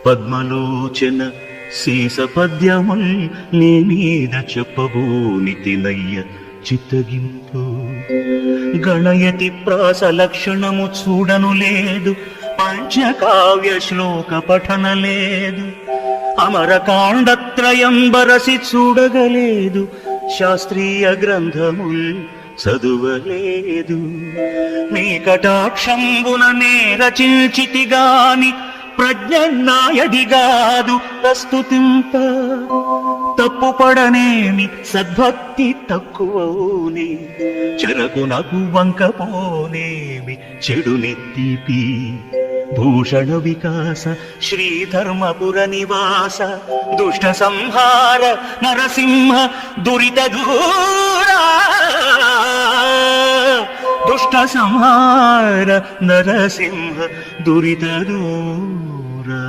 పద్మలోచన శేష పద్యముల్ నీ మీద చెప్పబోనితినయ్య చిత్తగింపు. గణయతి ప్రాస లక్షణము చూడను లేదు, పంచకావ్య శ్లోక పఠన లేదు, అమరకాండత్రయం బరసి చూడగలేదు, శాస్త్రీయ గ్రంథముల్ చదువలేదు. నీ కటాక్షంబున నే రచించితిగాని ప్రజ్ఞాయడిగాదు ప్రస్తుతింప. తప్పుపడనేమి సద్భక్తి తక్కువనే, చెరకునకు వంకపోనేమి చెడునెత్తిపి. భూషణ వికాస శ్రీధర్మపుర నివాస, దుష్ట సంహార నరసింహ దురిత దూరా. దుష్ట సంహార నరసింహ దురిత దూరా.